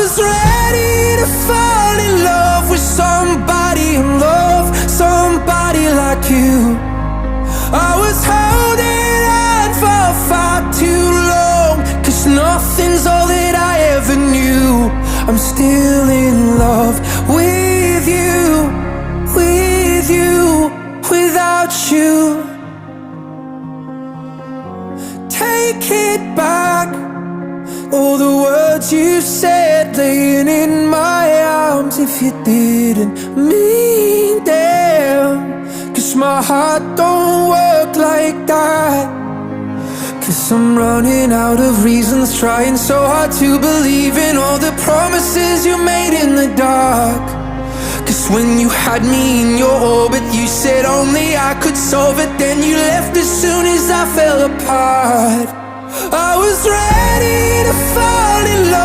was ready to fall in love with somebody and love somebody like you. I was holding on for far too long, 'cause nothing's all that I ever knew. I'm still in love with you, without you. Take it back, all the words you said laying in my arms, if you didn't mean them. 'Cause my heart don't work like that. 'Cause I'm running out of reasons, trying so hard to believe in all the promises you made in the dark. 'Cause when you had me in your orbit, you said only I could solve it. Then you left as soon as I fell apart. I was ready to fall in love.